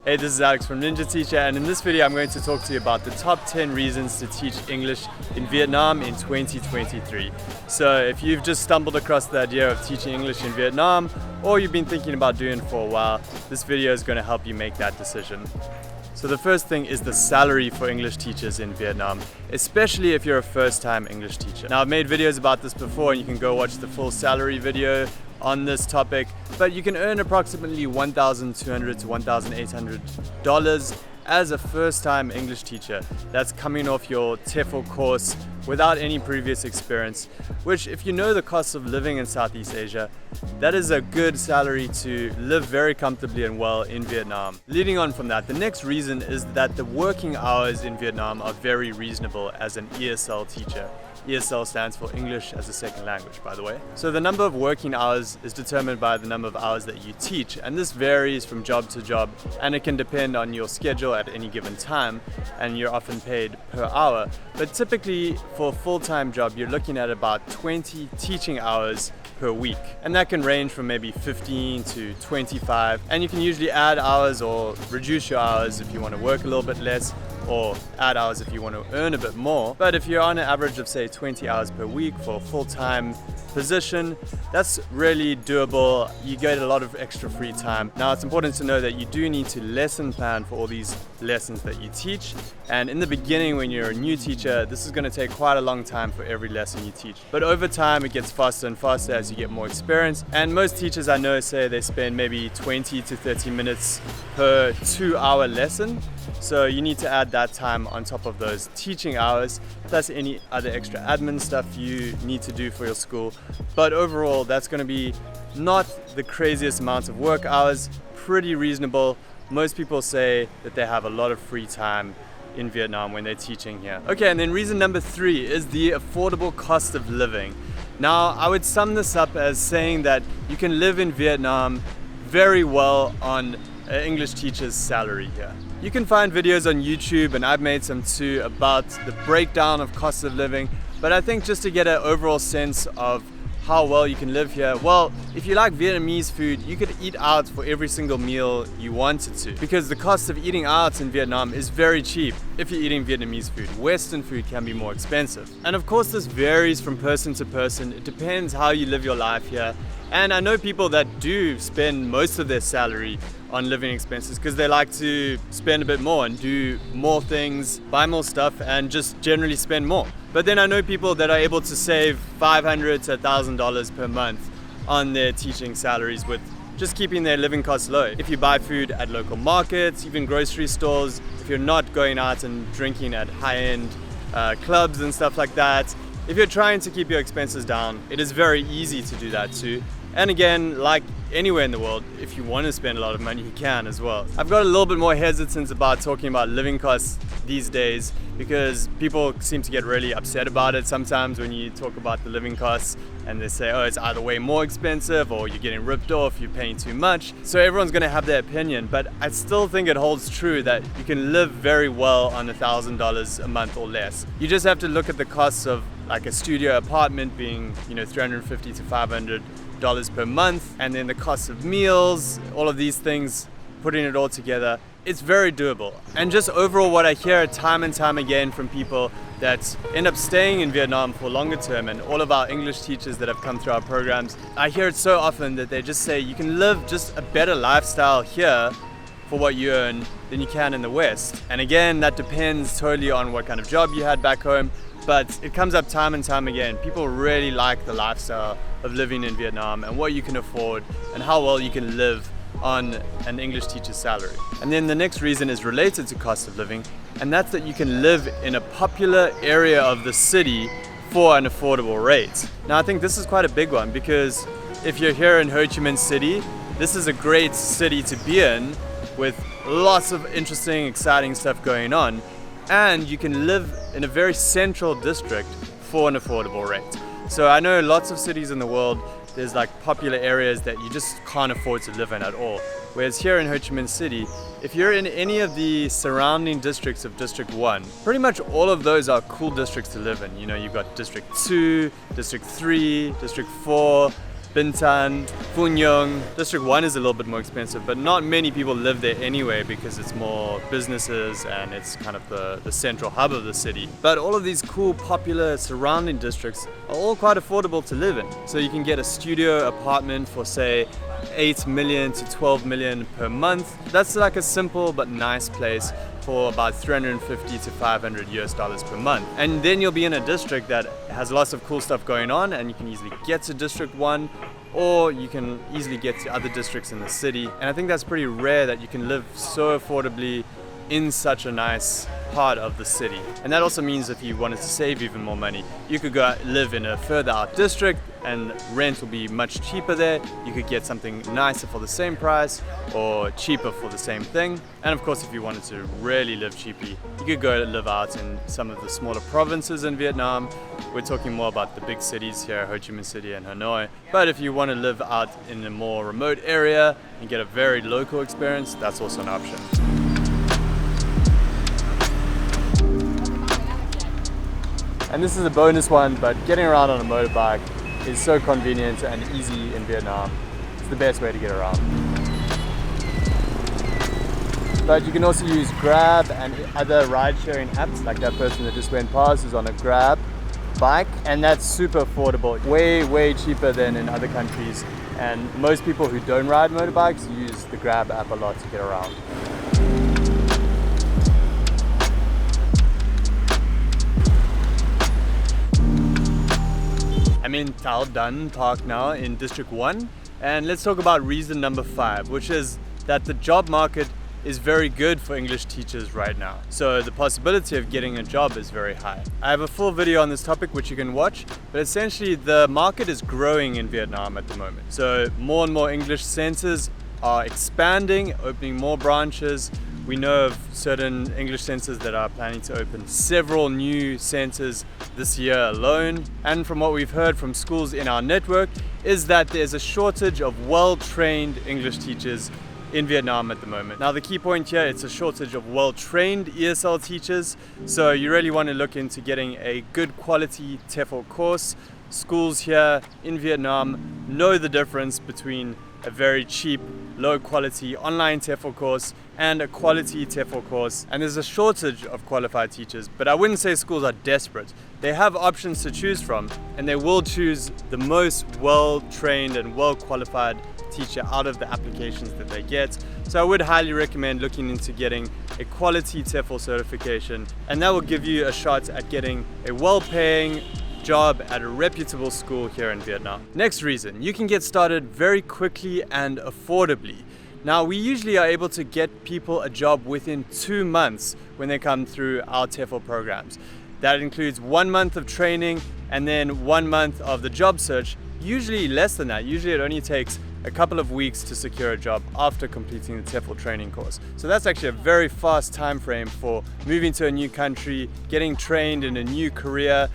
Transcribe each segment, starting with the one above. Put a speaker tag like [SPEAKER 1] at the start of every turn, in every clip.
[SPEAKER 1] Hey, this is Alex from Ninja Teacher, and in this video I'm going to talk to you about the top 10 reasons to teach English in Vietnam in 2023. So if you've just stumbled across the idea of teaching English in Vietnam, or you've been thinking about doing it for a while, this video is going to help you make that decision. So the first thing is the salary for English teachers in Vietnam, especially if you're a first-time English teacher. Now, I've made videos about this before, and you can go watch the full salary video on this topic, but you can earn approximately $1,200 to $1,800 as a first-time English teacher. That's coming off your TEFL course without any previous experience, which, if you know the cost of living in Southeast Asia, that is a good salary to live very comfortably and well in Vietnam. Leading on from that, the next reason is that the working hours in Vietnam are very reasonable as an ESL teacher. ESL stands for English as a Second Language, by the way. So the number of working hours is determined by the number of hours that you teach, and this varies from job to job, and it can depend on your schedule at any given time, and you're often paid per hour. But typically for a full-time job, you're looking at about 20 teaching hours per week, and that can range from maybe 15 to 25, and you can usually add hours or reduce your hours if you want to work a little bit less, or add hours if you want to earn a bit more. But if you're on an average of say 20 hours per week for a full-time position, that's really doable. You get a lot of extra free time. Now, it's important to know that you do need to lesson plan for all these lessons that you teach, and in the beginning when you're a new teacher, this is going to take quite a long time for every lesson you teach, but over time it gets faster and faster as you get more experience. And most teachers I know say they spend maybe 20 to 30 minutes per 2-hour lesson, so you need to add that time on top of those teaching hours, plus any other extra admin stuff you need to do for your school. But overall, that's going to be not the craziest amounts of work hours, pretty reasonable. Most people say that they have a lot of free time in Vietnam when they're teaching here. Okay, and then reason number 3 is the affordable cost of living. Now, I would sum this up as saying that you can live in Vietnam very well on an English teacher's salary here. You can find videos on YouTube, and I've made some too, about the breakdown of cost of living, but I think just to get an overall sense of how well you can live here, well, if you like Vietnamese food, you could eat out for every single meal you wanted to, because the cost of eating out in Vietnam is very cheap if you're eating Vietnamese food. Western food can be more expensive. And of course this varies from person to person. It depends how you live your life here. And I know people that do spend most of their salary on living expenses because they like to spend a bit more and do more things, buy more stuff, and just generally spend more. But then I know people that are able to save $500 to $1,000 per month on their teaching salaries with just keeping their living costs low. If you buy food at local markets, even grocery stores, if you're not going out and drinking at high-end clubs and stuff like that, if you're trying to keep your expenses down, it is very easy to do that too. And again, like anywhere in the world, if you want to spend a lot of money, you can as well. I've got a little bit more hesitance about talking about living costs these days because people seem to get really upset about it sometimes when you talk about the living costs, and they say, oh, it's either way more expensive or you're getting ripped off, you're paying too much. So everyone's going to have their opinion, but I still think it holds true that you can live very well on $1,000 a month or less. You just have to look at the costs of like a studio apartment being, $350 to $500 per month, and then the cost of meals, all of these things, putting it all together, it's very doable. And just overall, what I hear time and time again from people that end up staying in Vietnam for longer term, and all of our English teachers that have come through our programs, I hear it so often that they just say you can live just a better lifestyle here for what you earn than you can in the West. And again, that depends totally on what kind of job you had back home, but it comes up time and time again. People really like the lifestyle of living in Vietnam and what you can afford and how well you can live on an English teacher's salary. And then the next reason is related to cost of living, and that's that you can live in a popular area of the city for an affordable rate. Now, I think this is quite a big one, because if you're here in Ho Chi Minh City, this is a great city to be in with lots of interesting, exciting stuff going on, and you can live in a very central district for an affordable rate. So I know lots of cities in the world, there's like popular areas that you just can't afford to live in at all. Whereas here in Ho Chi Minh City, if you're in any of the surrounding districts of District 1, pretty much all of those are cool districts to live in. You've got District 2, District 3, District 4, Bintan, Phu Nhong. District 1 is a little bit more expensive, but not many people live there anyway because it's more businesses and it's kind of the central hub of the city. But all of these cool, popular surrounding districts are all quite affordable to live in. So you can get a studio apartment for say 8 million to 12 million per month. That's like a simple but nice place for about 350 to 500 US dollars per month. And then you'll be in a district that has lots of cool stuff going on, and you can easily get to District 1, or you can easily get to other districts in the city. And I think that's pretty rare that you can live so affordably in such a nice part of the city. And that also means if you wanted to save even more money, you could go live in a further out district and rent will be much cheaper there. You could get something nicer for the same price or cheaper for the same thing. And of course, if you wanted to really live cheaply, you could go live out in some of the smaller provinces in Vietnam. We're talking more about the big cities here, Ho Chi Minh City and Hanoi. But if you want to live out in a more remote area and get a very local experience, that's also an option. And this is a bonus one, but getting around on a motorbike is so convenient and easy in Vietnam. It's the best way to get around. But you can also use Grab and other ride-sharing apps, like that person that just went past is on a Grab bike, and that's super affordable, way cheaper than in other countries. And most people who don't ride motorbikes use the Grab app a lot to get around. I'm in Tao Dan Park now in District 1, and let's talk about reason number 5, which is that the job market is very good for English teachers right now. So the possibility of getting a job is very high. I have a full video on this topic which you can watch, but essentially the market is growing in Vietnam at the moment. So more and more English centers are expanding, opening more branches. We know of certain English centers that are planning to open several new centers this year alone. And from what we've heard from schools in our network is that there's a shortage of well-trained English teachers in Vietnam at the moment. Now the key point here, it's a shortage of well-trained ESL teachers. So you really want to look into getting a good quality TEFL course. Schools here in Vietnam know the difference between a very cheap, low quality online TEFL course and a quality TEFL course. And there's a shortage of qualified teachers, but I wouldn't say schools are desperate. They have options to choose from, and they will choose the most well-trained and well-qualified teacher out of the applications that they get. So I would highly recommend looking into getting a quality TEFL certification, and that will give you a shot at getting a well-paying job at a reputable school here in Vietnam. Next reason, you can get started very quickly and affordably. Now, we usually are able to get people a job within 2 months when they come through our TEFL programs. That includes 1 month of training and then 1 month of the job search. Usually less than that. Usually it only takes a couple of weeks to secure a job after completing the TEFL training course. So that's actually a very fast time frame for moving to a new country, getting trained in a new career,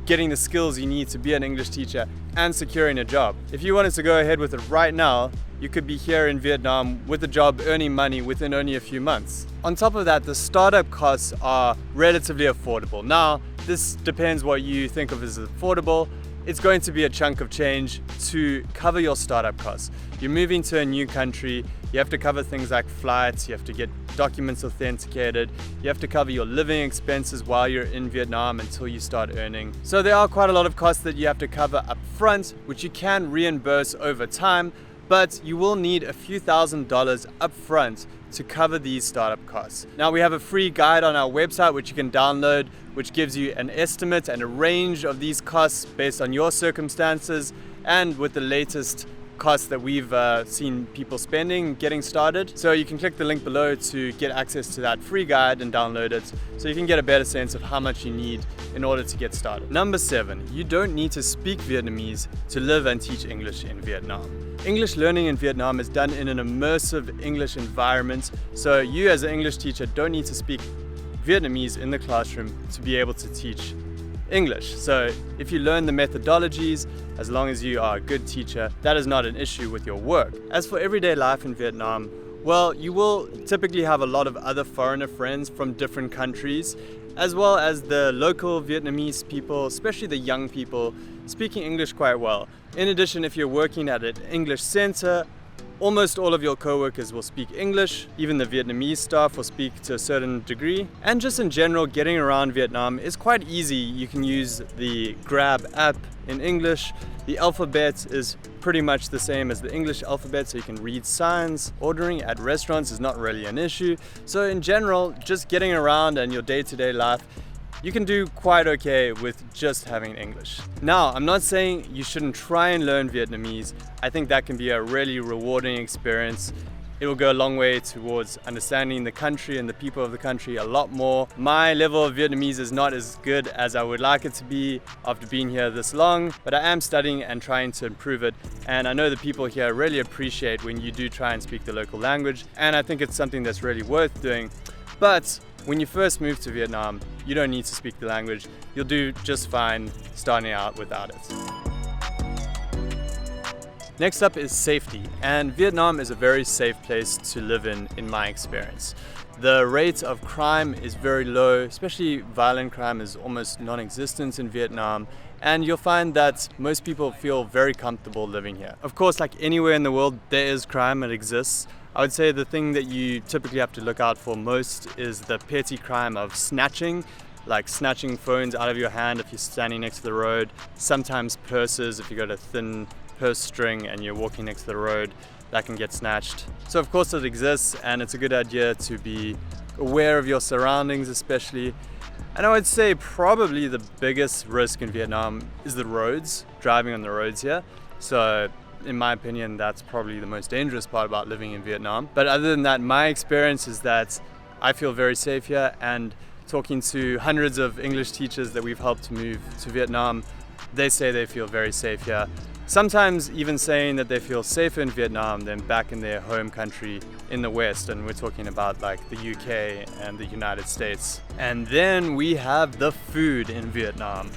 [SPEAKER 1] getting the skills you need to be an English teacher, and securing a job. If you wanted to go ahead with it right now, you could be here in Vietnam with a job earning money within only a few months. On top of that, the startup costs are relatively affordable. Now, this depends what you think of as affordable. It's going to be a chunk of change to cover your startup costs. You're moving to a new country, you have to cover things like flights, you have to get documents authenticated, you have to cover your living expenses while you're in Vietnam until you start earning. So there are quite a lot of costs that you have to cover up front, which you can reimburse over time, but you will need a few $1,000s up front to cover these startup costs. Now we have a free guide on our website which you can download, which gives you an estimate and a range of these costs based on your circumstances and with the latest costs that we've seen people spending getting started. So you can click the link below to get access to that free guide and download it so you can get a better sense of how much you need in order to get started. Number 7, you don't need to speak Vietnamese to live and teach English in Vietnam. English learning in Vietnam is done in an immersive English environment, so you as an English teacher don't need to speak Vietnamese in the classroom to be able to teach English. So if you learn the methodologies, as long as you are a good teacher, that is not an issue with your work. As for everyday life in Vietnam, well, you will typically have a lot of other foreigner friends from different countries, as well as the local Vietnamese people, especially the young people, speaking English quite well. In addition, if you're working at an English center, almost all of your co-workers will speak English. Even the Vietnamese staff will speak to a certain degree. And just in general, getting around Vietnam is quite easy. You can use the Grab app in English. The alphabet is pretty much the same as the English alphabet, so you can read signs. Ordering at restaurants is not really an issue. So in general, just getting around and your day-to-day life, you can do quite okay with just having English. Now, I'm not saying you shouldn't try and learn Vietnamese. I think that can be a really rewarding experience. It will go a long way towards understanding the country and the people of the country a lot more. My level of Vietnamese is not as good as I would like it to be after being here this long, but I am studying and trying to improve it. And I know the people here really appreciate when you do try and speak the local language. And I think it's something that's really worth doing. But when you first move to Vietnam, you don't need to speak the language. You'll do just fine starting out without it. Next up is safety, and Vietnam is a very safe place to live in my experience. The rate of crime is very low, especially violent crime is almost non-existent in Vietnam, and you'll find that most people feel very comfortable living here. Of course, like anywhere in the world, there is crime, it exists. I would say the thing that you typically have to look out for most is the petty crime of snatching, like snatching phones out of your hand if you're standing next to the road. Sometimes purses, if you got a thin purse string and you're walking next to the road, that can get snatched. So of course it exists, and it's a good idea to be aware of your surroundings especially. And I would say probably the biggest risk in Vietnam is the roads, driving on the roads here. So in my opinion, that's probably the most dangerous part about living in Vietnam. But other than that, my experience is that I feel very safe here, and talking to hundreds of English teachers that we've helped move to Vietnam, they say they feel very safe here. Sometimes even saying that they feel safer in Vietnam than back in their home country in the West, and we're talking about like the UK and the United States. And then we have the food in Vietnam.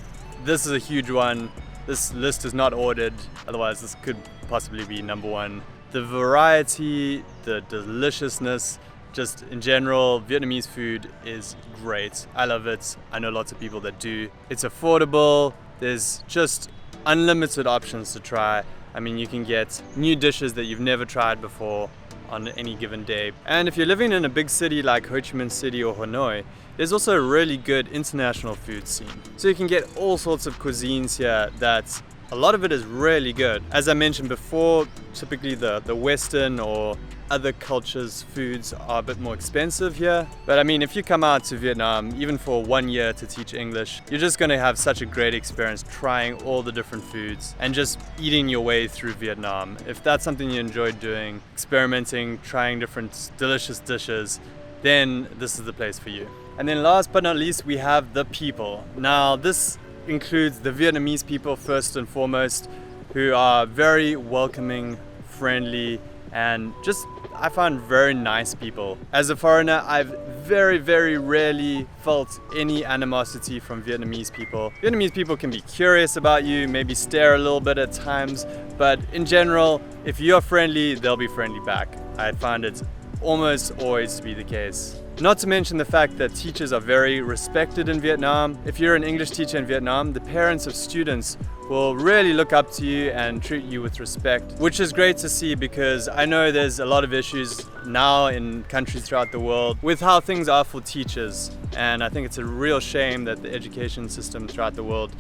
[SPEAKER 1] This is a huge one. This list is not ordered, otherwise this could possibly be number one. The variety, the deliciousness, just in general, Vietnamese food is great. I love it. I know lots of people that do. It's affordable. There's just unlimited options to try. I mean, you can get new dishes that you've never tried before on any given day. And if you're living in a big city like Ho Chi Minh City or Hanoi, there's also a really good international food scene. So you can get all sorts of cuisines here that a lot of it is really good. As I mentioned before, typically the Western or other cultures' foods are a bit more expensive here. But I mean, if you come out to Vietnam, even for 1 year to teach English, you're just gonna have such a great experience trying all the different foods and just eating your way through Vietnam. If that's something you enjoy doing, experimenting, trying different delicious dishes, then this is the place for you. And then last but not least, we have the people. Now, this includes the Vietnamese people first and foremost, who are very welcoming, friendly, and just, I find, very nice people. As a foreigner, I've very, very rarely felt any animosity from Vietnamese people. Vietnamese people can be curious about you, maybe stare a little bit at times, but in general, if you're friendly, they'll be friendly back. I find it almost always to be the case. Not to mention the fact that teachers are very respected in Vietnam. If you're an English teacher in Vietnam, the parents of students will really look up to you and treat you with respect, which is great to see, because I know there's a lot of issues now in countries throughout the world with how things are for teachers. And I think it's a real shame that the education system throughout the world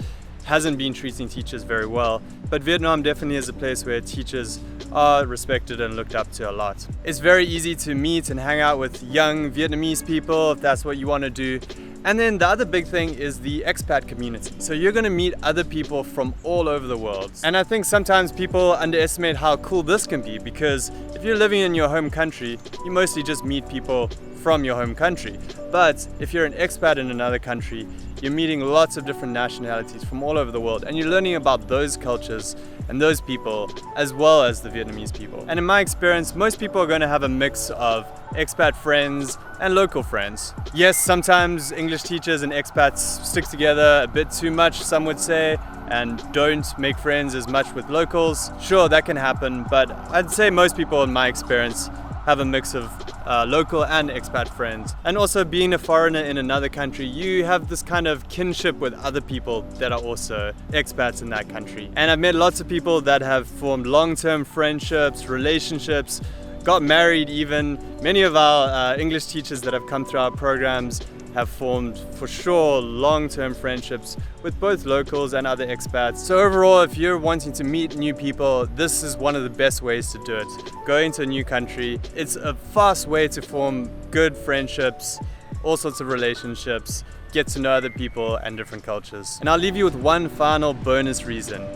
[SPEAKER 1] hasn't been treating teachers very well. But Vietnam definitely is a place where teachers are respected and looked up to a lot. It's very easy to meet and hang out with young Vietnamese people if that's what you want to do. And then the other big thing is the expat community. So you're going to meet other people from all over the world. And I think sometimes people underestimate how cool this can be, because if you're living in your home country, you mostly just meet people from your home country. But if you're an expat in another country, you're meeting lots of different nationalities from all over the world, and you're learning about those cultures and those people as well as the Vietnamese people. And in my experience, most people are going to have a mix of expat friends and local friends. Yes, sometimes English teachers and expats stick together a bit too much, some would say, and don't make friends as much with locals. Sure, that can happen, but I'd say most people in my experience have a mix of local and expat friends. And also being a foreigner in another country, you have this kind of kinship with other people that are also expats in that country. And I've met lots of people that have formed long-term friendships, relationships, got married even. Many of our English teachers that have come through our programs have formed, for sure, long-term friendships with both locals and other expats. So overall, if you're wanting to meet new people, this is one of the best ways to do it. Go into a new country. It's a fast way to form good friendships, all sorts of relationships, get to know other people and different cultures. And I'll leave you with one final bonus reason.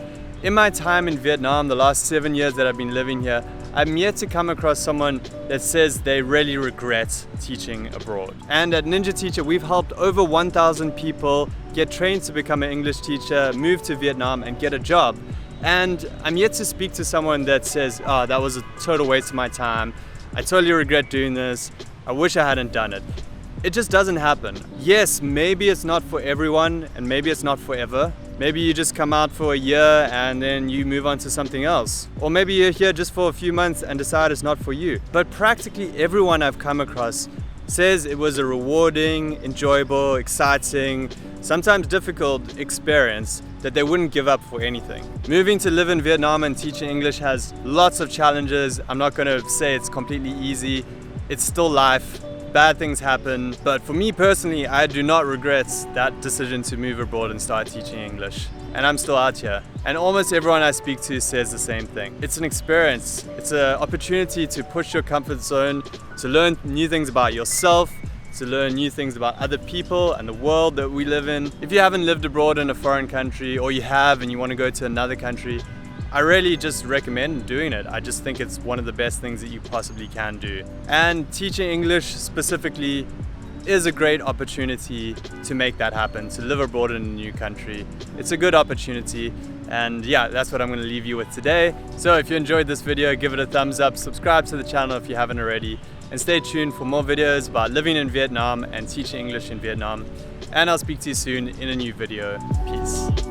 [SPEAKER 1] In my time in Vietnam, the last 7 years that I've been living here, I'm yet to come across someone that says they really regret teaching abroad. And at Ninja Teacher, we've helped over 1,000 people get trained to become an English teacher, move to Vietnam and get a job. And I'm yet to speak to someone that says, oh, that was a total waste of my time. I totally regret doing this. I wish I hadn't done it. It just doesn't happen. Yes, maybe it's not for everyone and maybe it's not forever. Maybe you just come out for a year and then you move on to something else. Or maybe you're here just for a few months and decide it's not for you. But practically everyone I've come across says it was a rewarding, enjoyable, exciting, sometimes difficult experience that they wouldn't give up for anything. Moving to live in Vietnam and teaching English has lots of challenges. I'm not going to say it's completely easy. It's still life. Bad things happen, but for me personally, I do not regret that decision to move abroad and start teaching English. And I'm still out here. And almost everyone I speak to says the same thing. It's an experience. It's an opportunity to push your comfort zone, to learn new things about yourself, to learn new things about other people and the world that we live in. If you haven't lived abroad in a foreign country, or you have and you want to go to another country, I really just recommend doing it. I just think it's one of the best things that you possibly can do. And teaching English specifically is a great opportunity to make that happen, to live abroad in a new country. It's a good opportunity, and yeah, that's what I'm going to leave you with today. So if you enjoyed this video, give it a thumbs up, subscribe to the channel if you haven't already, and stay tuned for more videos about living in Vietnam and teaching English in Vietnam. And I'll speak to you soon in a new video. Peace.